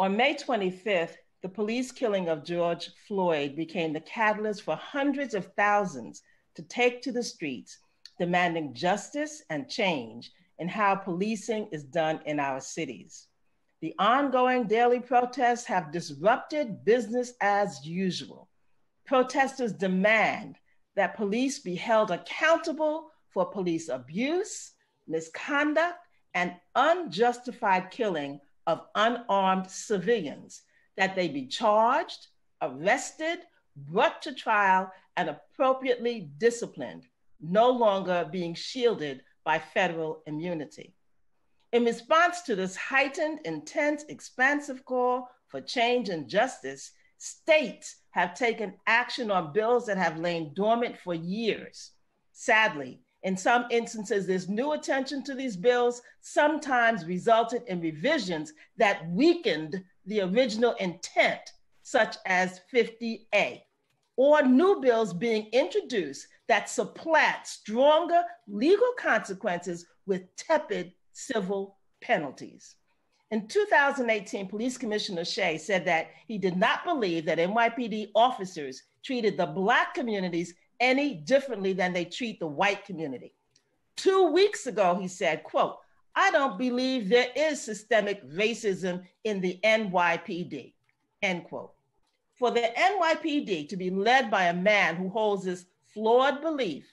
On May 25th, the police killing of George Floyd became the catalyst for hundreds of thousands to take to the streets, demanding justice and change in how policing is done in our cities. The ongoing daily protests have disrupted business as usual. Protesters demand that police be held accountable for police abuse, misconduct, and unjustified killing of unarmed civilians, that they be charged, arrested, brought to trial, and appropriately disciplined, no longer being shielded by federal immunity. In response to this heightened, intense, expansive call for change and justice, states have taken action on bills that have lain dormant for years. Sadly, in some instances, this new attention to these bills sometimes resulted in revisions that weakened the original intent, such as 50A, or new bills being introduced that supplant stronger legal consequences with tepid civil penalties. In 2018, Police Commissioner Shea said that he did not believe that NYPD officers treated the Black communities any differently than they treat the white community. 2 weeks ago, he said, quote, "I don't believe there is systemic racism in the NYPD," end quote. For the NYPD to be led by a man who holds this flawed belief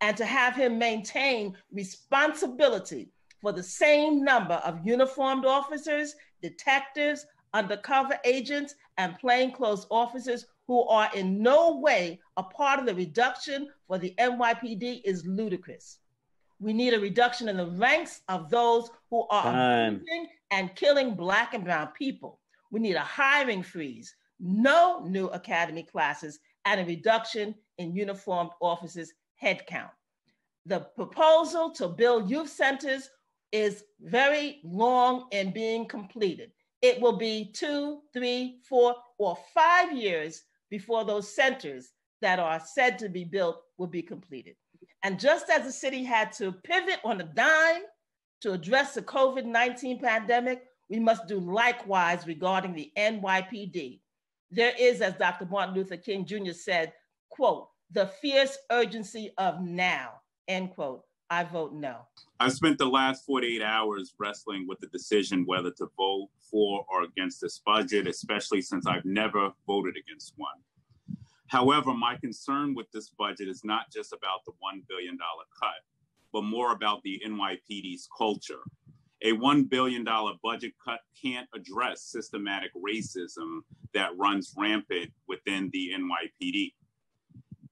and to have him maintain responsibility for the same number of uniformed officers, detectives, undercover agents, and plainclothes officers who are in no way a part of the reduction for the NYPD is ludicrous. We need a reduction in the ranks of those who are abusing and killing Black and brown people. We need a hiring freeze, no new academy classes, and a reduction in uniformed officers' headcount. The proposal to build youth centers is very long in being completed. It will be 2, 3, 4, or 5 years before those centers that are said to be built will be completed. And just as the city had to pivot on a dime to address the COVID-19 pandemic, we must do likewise regarding the NYPD. There is, as Dr. Martin Luther King Jr. said, quote, "the fierce urgency of now," end quote. I vote no. I've spent the last 48 hours wrestling with the decision whether to vote for or against this budget, especially since I've never voted against one. However, my concern with this budget is not just about the $1 billion cut, but more about the NYPD's culture. A $1 billion budget cut can't address systematic racism that runs rampant within the NYPD.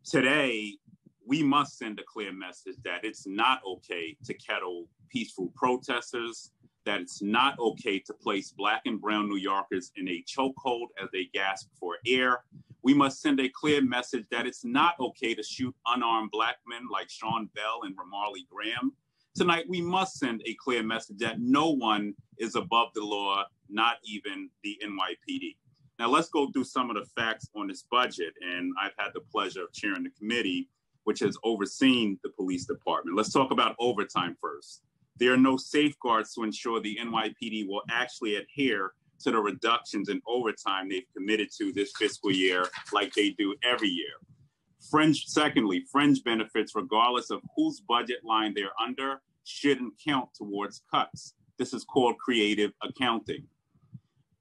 Today, we must send a clear message that it's not okay to kettle peaceful protesters, that it's not okay to place Black and brown New Yorkers in a chokehold as they gasp for air. We must send a clear message that it's not okay to shoot unarmed Black men like Sean Bell and Ramarley Graham. Tonight, we must send a clear message that no one is above the law, not even the NYPD. Now, let's go through some of the facts on this budget. And I've had the pleasure of chairing the committee, which has overseen the police department. Let's talk about overtime first. There are no safeguards to ensure the NYPD will actually adhere to the reductions in overtime they've committed to this fiscal year, like they do every year. Secondly, fringe benefits, regardless of whose budget line they're under, shouldn't count towards cuts. This is called creative accounting.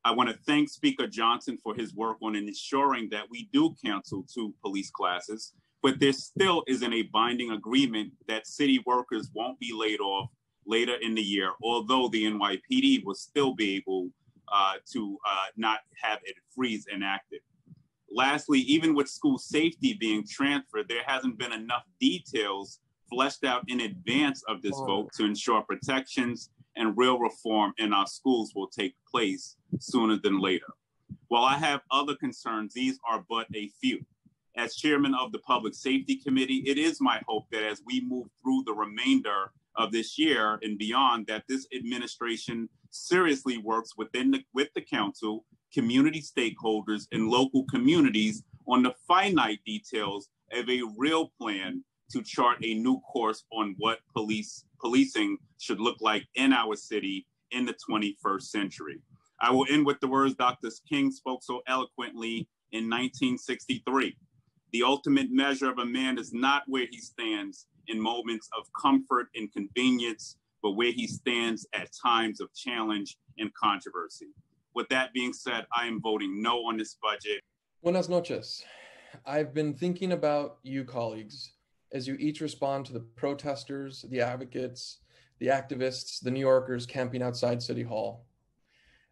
I want to thank Speaker Johnson for his work on ensuring that we do cancel 2 police classes, but there still isn't a binding agreement that city workers won't be laid off later in the year, although the NYPD will still be able to not have a freeze enacted. Lastly, even with school safety being transferred, there hasn't been enough details fleshed out in advance of this vote to ensure protections and real reform in our schools will take place sooner than later. While I have other concerns, these are but a few. As chairman of the Public Safety Committee, it is my hope that as we move through the remainder of this year and beyond, that this administration seriously works with the council, community stakeholders, and local communities on the finite details of a real plan to chart a new course on what policing should look like in our city in the 21st century. I will end with the words Dr. King spoke so eloquently in 1963. The ultimate measure of a man is not where he stands in moments of comfort and convenience, but where he stands at times of challenge and controversy. With that being said, I am voting no on this budget. Buenas noches. I've been thinking about you colleagues as you each respond to the protesters, the advocates, the activists, the New Yorkers camping outside City Hall.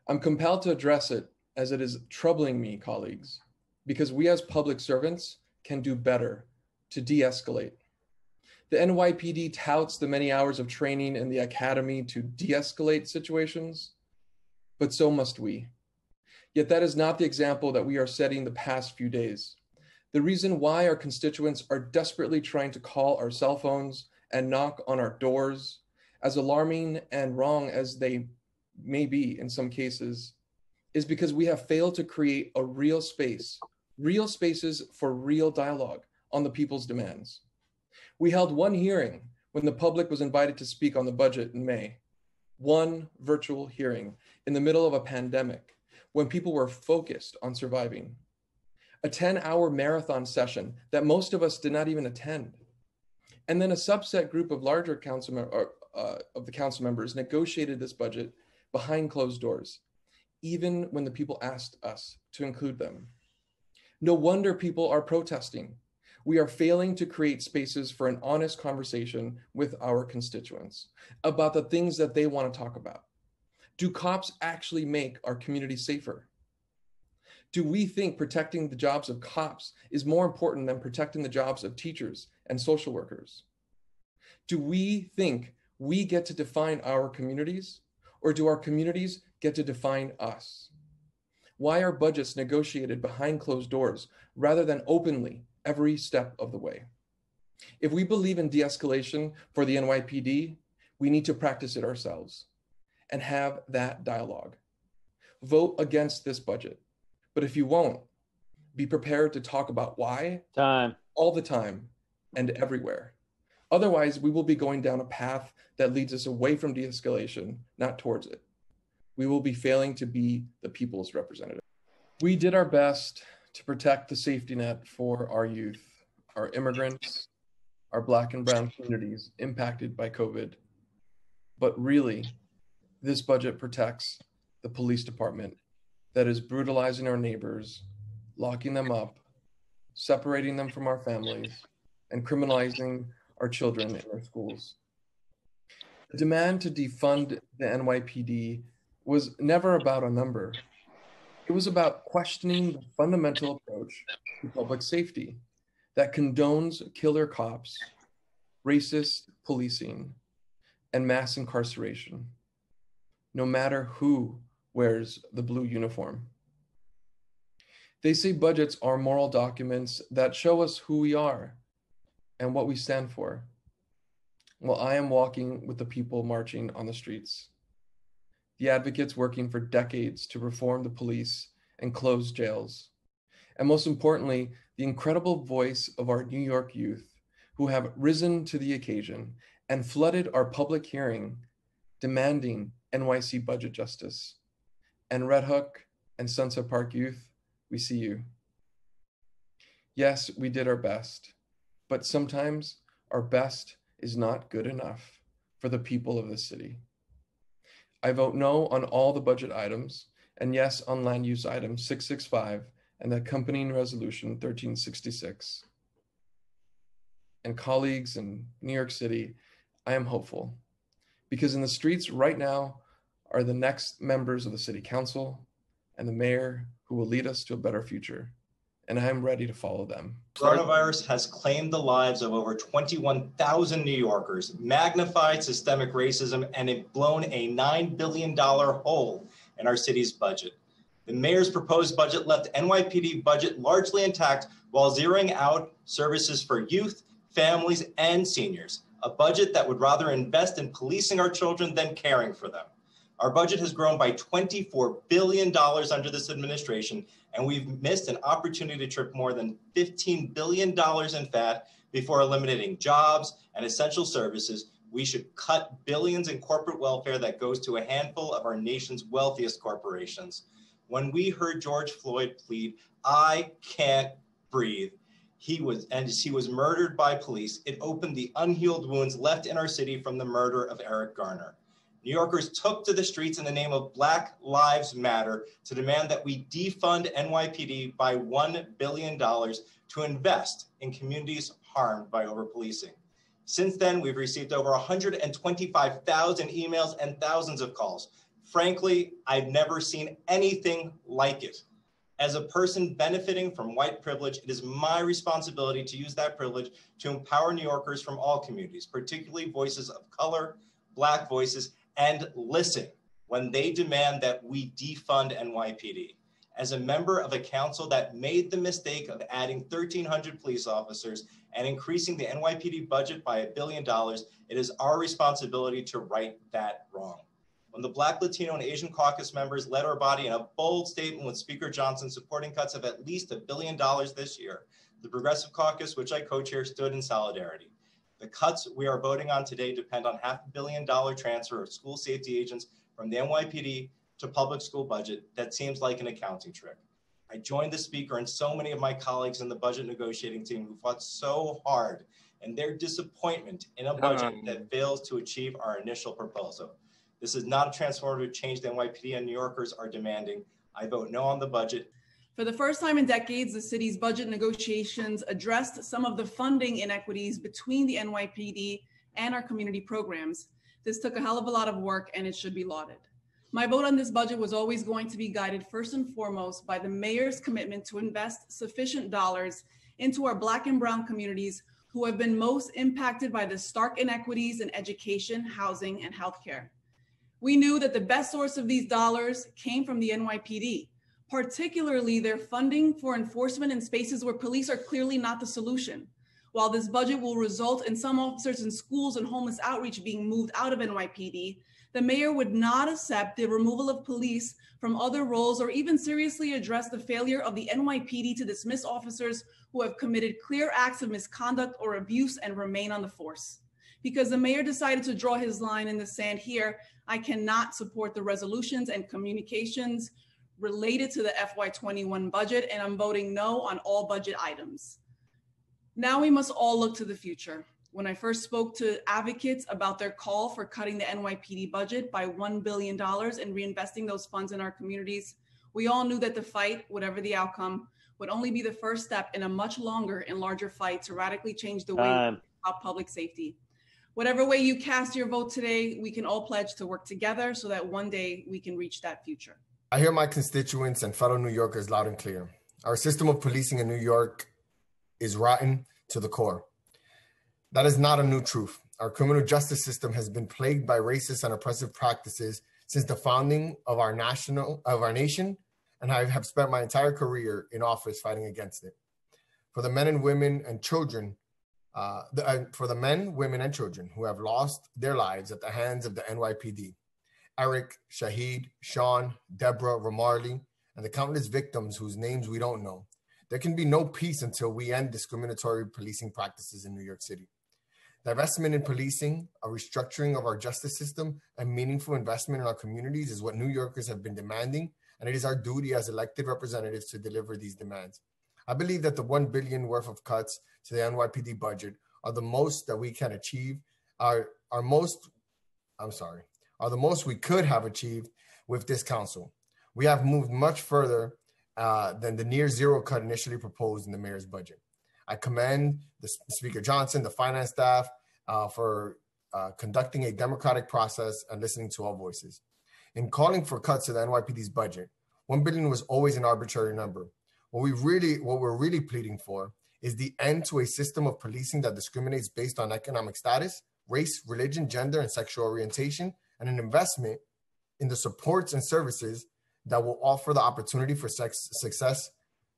I'm compelled to address it as it is troubling me, colleagues, because we as public servants can do better to de-escalate. The NYPD touts the many hours of training in the academy to de-escalate situations, but so must we. Yet that is not the example that we are setting the past few days. The reason why our constituents are desperately trying to call our cell phones and knock on our doors, as alarming and wrong as they may be in some cases, is because we have failed to create a real space, real spaces for real dialogue on the people's demands. We held one hearing when the public was invited to speak on the budget in May. One virtual hearing in the middle of a pandemic when people were focused on surviving. A 10-hour marathon session that most of us did not even attend. And then a subset group of larger of the council members negotiated this budget behind closed doors, even when the people asked us to include them. No wonder people are protesting. We are failing to create spaces for an honest conversation with our constituents about the things that they want to talk about. Do cops actually make our community safer? Do we think protecting the jobs of cops is more important than protecting the jobs of teachers and social workers? Do we think we get to define our communities, or do our communities get to define us? Why are budgets negotiated behind closed doors rather than openly every step of the way? If we believe in de-escalation for the NYPD, we need to practice it ourselves and have that dialogue. Vote against this budget. But if you won't, be prepared to talk about why all the time and everywhere. Otherwise, we will be going down a path that leads us away from de-escalation, not towards it. We will be failing to be the people's representative. We did our best to protect the safety net for our youth, our immigrants, our Black and brown communities impacted by COVID. But really, this budget protects the police department that is brutalizing our neighbors, locking them up, separating them from our families, and criminalizing our children in our schools. The demand to defund the NYPD was never about a number. It was about questioning the fundamental approach to public safety that condones killer cops, racist policing, and mass incarceration, no matter who wears the blue uniform. They say budgets are moral documents that show us who we are and what we stand for. Well, I am walking with the people marching on the streets, the advocates working for decades to reform the police and close jails, and most importantly, the incredible voice of our New York youth who have risen to the occasion and flooded our public hearing demanding NYC budget justice. And Red Hook and Sunset Park youth, we see you. Yes, we did our best, but sometimes our best is not good enough for the people of the city. I vote no on all the budget items, and yes on land use item 665 and the accompanying resolution 1366. And colleagues in New York City, I am hopeful, because in the streets right now are the next members of the city council and the mayor who will lead us to a better future. And I am ready to follow them. Coronavirus has claimed the lives of over 21,000 New Yorkers, magnified systemic racism, and blown a $9 billion hole in our city's budget. The mayor's proposed budget left NYPD budget largely intact while zeroing out services for youth, families, and seniors, a budget that would rather invest in policing our children than caring for them. Our budget has grown by $24 billion under this administration, and we've missed an opportunity to trip more than $15 billion in fat before eliminating jobs and essential services, We should cut billions in corporate welfare that goes to a handful of our nation's wealthiest corporations. When we heard George Floyd plead, "I can't breathe," he was murdered by police, it opened the unhealed wounds left in our city from the murder of Eric Garner. New Yorkers took to the streets in the name of Black Lives Matter to demand that we defund NYPD by $1 billion to invest in communities harmed by over-policing. Since then, we've received over 125,000 emails and thousands of calls. Frankly, I've never seen anything like it. As a person benefiting from white privilege, it is my responsibility to use that privilege to empower New Yorkers from all communities, particularly voices of color, Black voices, and listen when they demand that we defund NYPD. As a member of a council that made the mistake of adding 1,300 police officers and increasing the NYPD budget by $1 billion, it is our responsibility to right that wrong. When the Black, Latino, and Asian caucus members led our body in a bold statement with Speaker Johnson supporting cuts of at least $1 billion this year, the Progressive Caucus, which I co-chair, stood in solidarity. The cuts we are voting on today depend on $500 million transfer of school safety agents from the NYPD to public school budget. That seems like an accounting trick. I joined the Speaker and so many of my colleagues in the budget negotiating team who fought so hard in their disappointment in a budget that fails to achieve our initial proposal. This is not a transformative change the NYPD and New Yorkers are demanding. I vote no on the budget. For the first time in decades, the city's budget negotiations addressed some of the funding inequities between the NYPD and our community programs. This took a hell of a lot of work and it should be lauded. My vote on this budget was always going to be guided first and foremost by the mayor's commitment to invest sufficient dollars into our Black and Brown communities who have been most impacted by the stark inequities in education, housing, and healthcare. We knew that the best source of these dollars came from the NYPD, particularly their funding for enforcement in spaces where police are clearly not the solution. While this budget will result in some officers in schools and homeless outreach being moved out of NYPD, the mayor would not accept the removal of police from other roles or even seriously address the failure of the NYPD to dismiss officers who have committed clear acts of misconduct or abuse and remain on the force. Because the mayor decided to draw his line in the sand here, I cannot support the resolutions and communications related to the FY21 budget, and I'm voting no on all budget items. Now we must all look to the future. When I first spoke to advocates about their call for cutting the NYPD budget by $1 billion and reinvesting those funds in our communities, we all knew that the fight, whatever the outcome, would only be the first step in a much longer and larger fight to radically change the way we think about public safety. Whatever way you cast your vote today, we can all pledge to work together so that one day we can reach that future. I hear my constituents and fellow New Yorkers loud and clear. Our system of policing in New York is rotten to the core. That is not a new truth. Our criminal justice system has been plagued by racist and oppressive practices since the founding of our nation, and I have spent my entire career in office fighting against it. For the men, women, and children who have lost their lives at the hands of the NYPD, Eric, Shahid, Sean, Deborah, Ramarley, and the countless victims whose names we don't know, there can be no peace until we end discriminatory policing practices in New York City. Divestment in policing, a restructuring of our justice system, and meaningful investment in our communities is what New Yorkers have been demanding, and it is our duty as elected representatives to deliver these demands. I believe that the $1 billion worth of cuts to the NYPD budget are the most that we can achieve, are the most we could have achieved with this council. We have moved much further than the near zero cut initially proposed in the mayor's budget. I commend the Speaker Johnson, the finance staff for conducting a democratic process and listening to all voices. In calling for cuts to the NYPD's budget, $1 billion was always an arbitrary number. What we're really pleading for is the end to a system of policing that discriminates based on economic status, race, religion, gender, and sexual orientation, and an investment in the supports and services that will offer the opportunity for success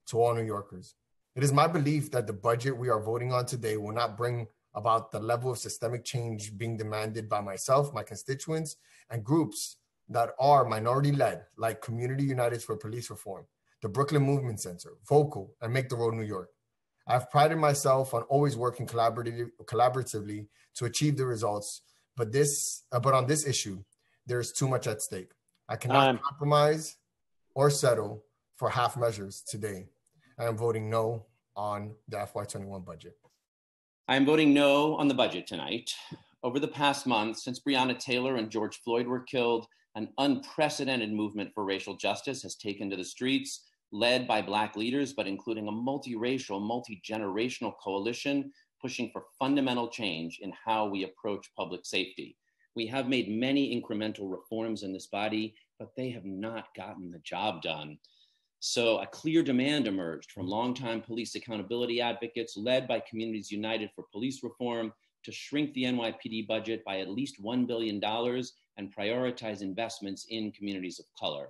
to all New Yorkers. It is my belief that the budget we are voting on today will not bring about the level of systemic change being demanded by myself, my constituents, and groups that are minority-led, like Community United for Police Reform, the Brooklyn Movement Center, Vocal, and Make the Road New York. I've prided myself on always working collaboratively to achieve the results But on this issue, there's too much at stake. I cannot compromise or settle for half measures today. I am voting no on the FY21 budget. I am voting no on the budget tonight. Over the past month, since Breonna Taylor and George Floyd were killed, an unprecedented movement for racial justice has taken to the streets, led by Black leaders, but including a multiracial, multi-generational coalition pushing for fundamental change in how we approach public safety. We have made many incremental reforms in this body, but they have not gotten the job done. So a clear demand emerged from longtime police accountability advocates led by Communities United for Police Reform to shrink the NYPD budget by at least $1 billion and prioritize investments in communities of color.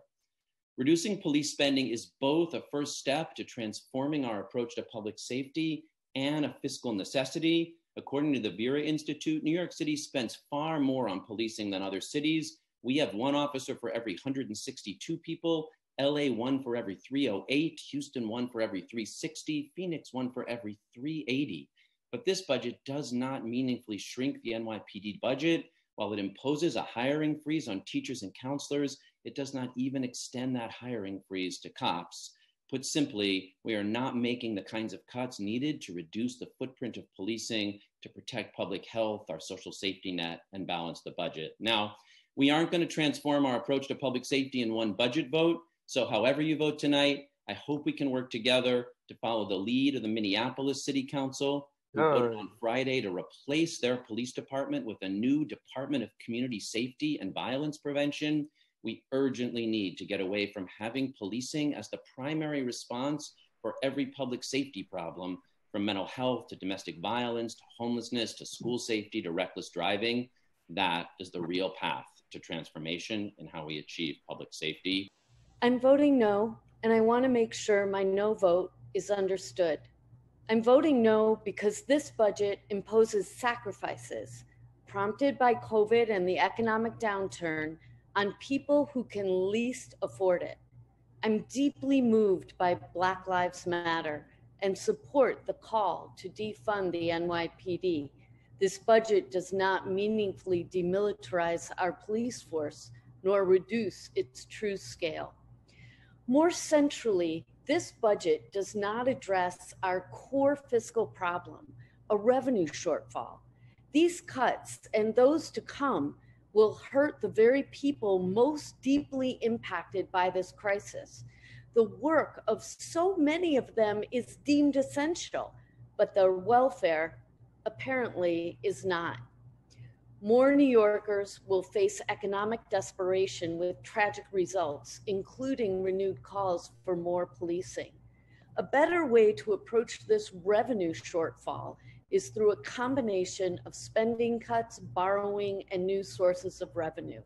Reducing police spending is both a first step to transforming our approach to public safety and a fiscal necessity. According to the Vera Institute, New York City spends far more on policing than other cities. We have one officer for every 162 people, LA one for every 308, Houston one for every 360, Phoenix one for every 380. But this budget does not meaningfully shrink the NYPD budget. While it imposes a hiring freeze on teachers and counselors, it does not even extend that hiring freeze to cops. Put simply, we are not making the kinds of cuts needed to reduce the footprint of policing, to protect public health, our social safety net, and balance the budget. Now, we aren't going to transform our approach to public safety in one budget vote. So however you vote tonight, I hope we can work together to follow the lead of the Minneapolis City Council, who voted on Friday to replace their police department with a new Department of Community Safety and Violence Prevention. We urgently need to get away from having policing as the primary response for every public safety problem, from mental health to domestic violence, to homelessness, to school safety, to reckless driving. That is the real path to transformation in how we achieve public safety. I'm voting no, and I want to make sure my no vote is understood. I'm voting no because this budget imposes sacrifices prompted by COVID and the economic downturn on people who can least afford it. I'm deeply moved by Black Lives Matter and support the call to defund the NYPD. This budget does not meaningfully demilitarize our police force nor reduce its true scale. More centrally, this budget does not address our core fiscal problem, a revenue shortfall. These cuts and those to come will hurt the very people most deeply impacted by this crisis. The work of so many of them is deemed essential, but their welfare apparently is not. More New Yorkers will face economic desperation with tragic results, including renewed calls for more policing. A better way to approach this revenue shortfall is through a combination of spending cuts, borrowing, and new sources of revenue.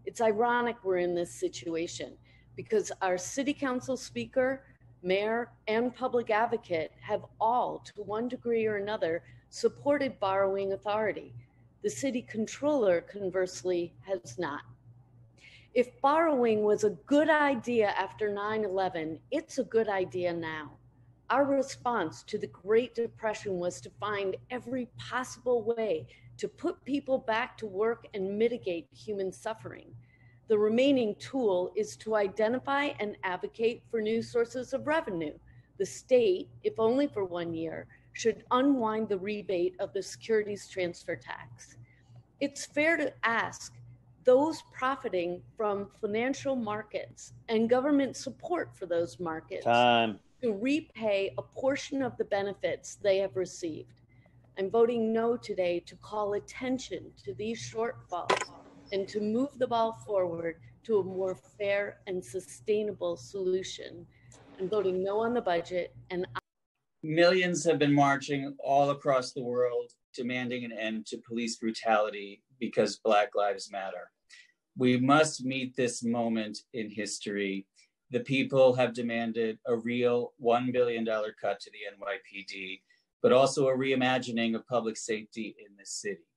It's ironic we're in this situation because our city council speaker, mayor, and public advocate have all, to one degree or another, supported borrowing authority. The city controller, conversely, has not. If borrowing was a good idea after 9/11, it's a good idea now. Our response to the Great Depression was to find every possible way to put people back to work and mitigate human suffering. The remaining tool is to identify and advocate for new sources of revenue. The state, if only for 1 year, should unwind the rebate of the securities transfer tax. It's fair to ask those profiting from financial markets and government support for those markets to repay a portion of the benefits they have received. I'm voting no today to call attention to these shortfalls and to move the ball forward to a more fair and sustainable solution. I'm voting no on the budget, and millions have been marching all across the world demanding an end to police brutality because Black Lives Matter. We must meet this moment in history. The people have demanded a real $1 billion cut to the NYPD, but also a reimagining of public safety in this city.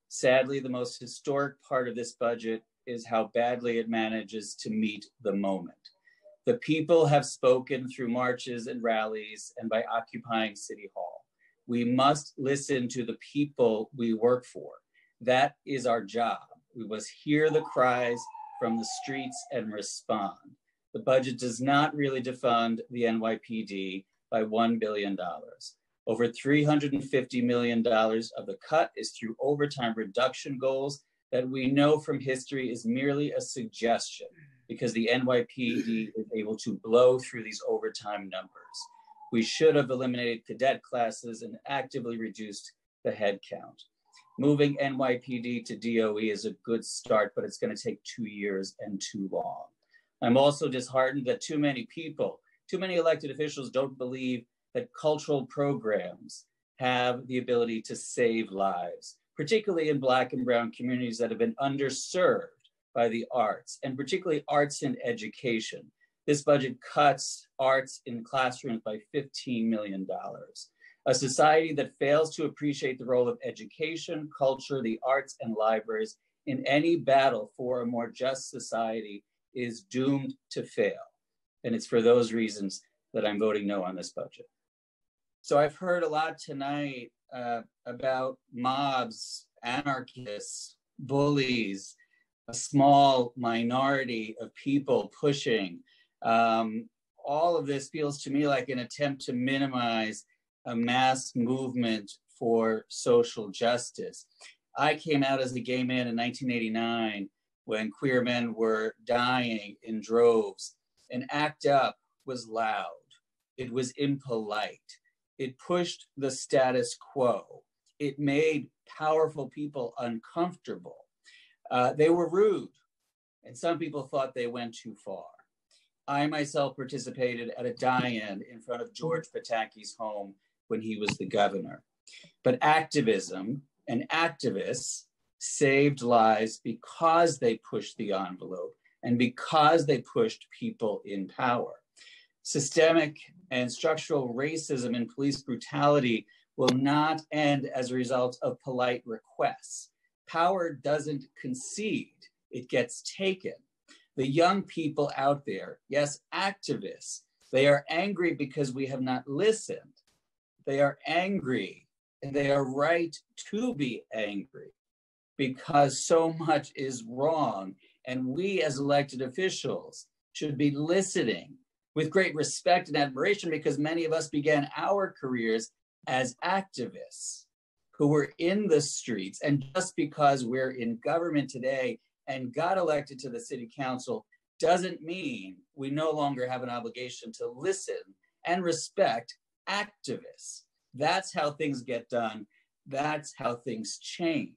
Sadly, the most historic part of this budget is how badly it manages to meet the moment. The people have spoken through marches and rallies and by occupying City Hall. We must listen to the people we work for. That is our job. We must hear the cries from the streets and respond. The budget does not really defund the NYPD by $1 billion. Over $350 million of the cut is through overtime reduction goals that we know from history is merely a suggestion because the NYPD is able to blow through these overtime numbers. We should have eliminated cadet classes and actively reduced the head count. Moving NYPD to DOE is a good start, but it's going to take 2 years and too long. I'm also disheartened that too many people, too many elected officials don't believe that cultural programs have the ability to save lives, particularly in Black and Brown communities that have been underserved by the arts, and particularly arts in education. This budget cuts arts in classrooms by $15 million. A society that fails to appreciate the role of education, culture, the arts, and libraries in any battle for a more just society is doomed to fail. And it's for those reasons that I'm voting no on this budget. So I've heard a lot tonight about mobs, anarchists, bullies, a small minority of people pushing. All of this feels to me like an attempt to minimize a mass movement for social justice. I came out as a gay man in 1989 when queer men were dying in droves. And ACT UP was loud. It was impolite. It pushed the status quo. It made powerful people uncomfortable. They were rude, and some people thought they went too far. I myself participated at a die-in in front of George Pataki's home when he was the governor. But activism and activists saved lives because they pushed the envelope and because they pushed people in power. Systemic and structural racism and police brutality will not end as a result of polite requests. Power doesn't concede, it gets taken. The young people out there, yes, activists, they are angry because we have not listened. They are angry, and they are right to be angry because so much is wrong. And we as elected officials should be listening with great respect and admiration because many of us began our careers as activists who were in the streets. And just because we're in government today and got elected to the city council doesn't mean we no longer have an obligation to listen and respect activists. That's how things get done. That's how things change.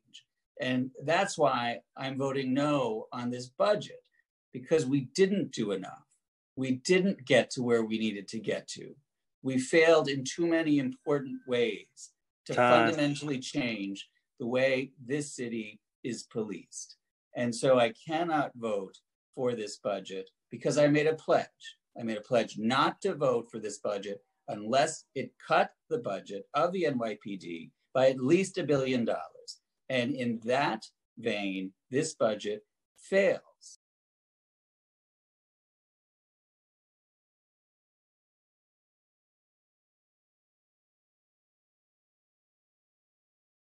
And that's why I'm voting no on this budget, because we didn't do enough. We didn't get to where we needed to get to. We failed in too many important ways to fundamentally change the way this city is policed. And so I cannot vote for this budget because I made a pledge. I made a pledge not to vote for this budget unless it cut the budget of the NYPD by at least $1 billion. And in that vein, this budget failed.